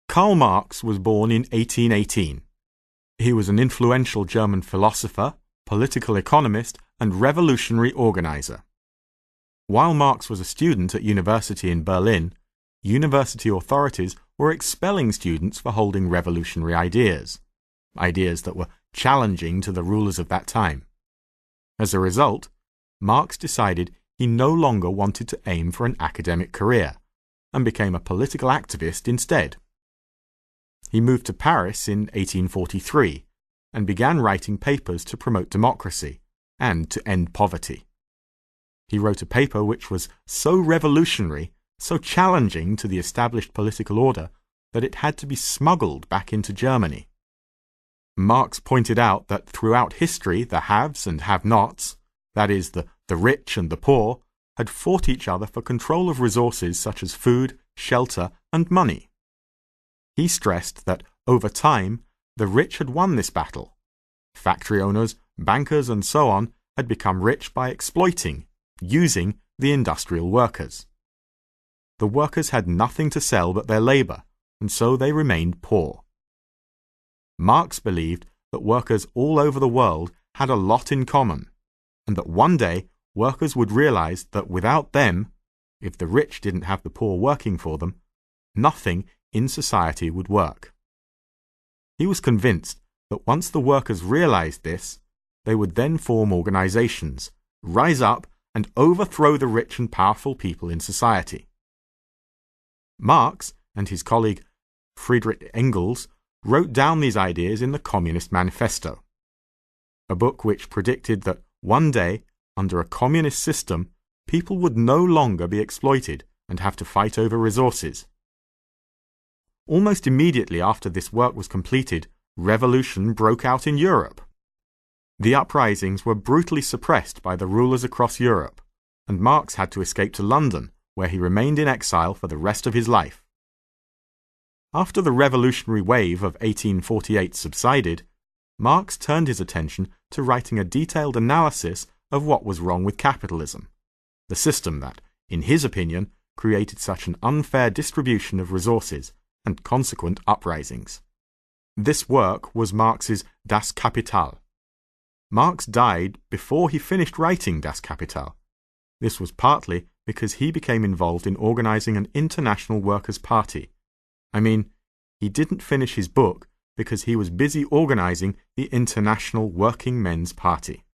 Karl Marx was born in 1818. He was an influential German philosopher, political economist, and revolutionary organizer. While Marx was a student at university in Berlin, university authorities were expelling students for holding revolutionary ideas that were challenging to the rulers of that time. As a result, Marx decided he no longer wanted to aim for an academic career and became a political activist instead. He moved to Paris in 1843 and began writing papers to promote democracy and to end poverty. He wrote a paper which was so revolutionary, so challenging to the established political order, that it had to be smuggled back into Germany. Marx pointed out that throughout history the haves and have-nots, that is, the rich and the poor, had fought each other for control of resources such as food, shelter, and money. He stressed that, over time, the rich had won this battle. Factory owners, bankers, and so on had become rich by exploiting, using the industrial workers. The workers had nothing to sell but their labor, and so they remained poor. Marx believed that workers all over the world had a lot in common, and that one day workers would realize that without them, if the rich didn't have the poor working for them, nothing in society would work. He was convinced that once the workers realized this, they would then form organizations, rise up, and overthrow the rich and powerful people in society. Marx and his colleague Friedrich Engels wrote down these ideas in the Communist Manifesto, a book which predicted that one day, under a communist system, people would no longer be exploited and have to fight over resources. Almost immediately after this work was completed, revolution broke out in Europe. The uprisings were brutally suppressed by the rulers across Europe, and Marx had to escape to London, where he remained in exile for the rest of his life. After the revolutionary wave of 1848 subsided, Marx turned his attention to writing a detailed analysis of what was wrong with capitalism, the system that, in his opinion, created such an unfair distribution of resources and consequent uprisings. This work was Marx's Das Kapital. Marx died before he finished writing Das Kapital. This was partly because he became involved in organizing an international workers' party. He didn't finish his book because he was busy organizing the International Working Men's Party.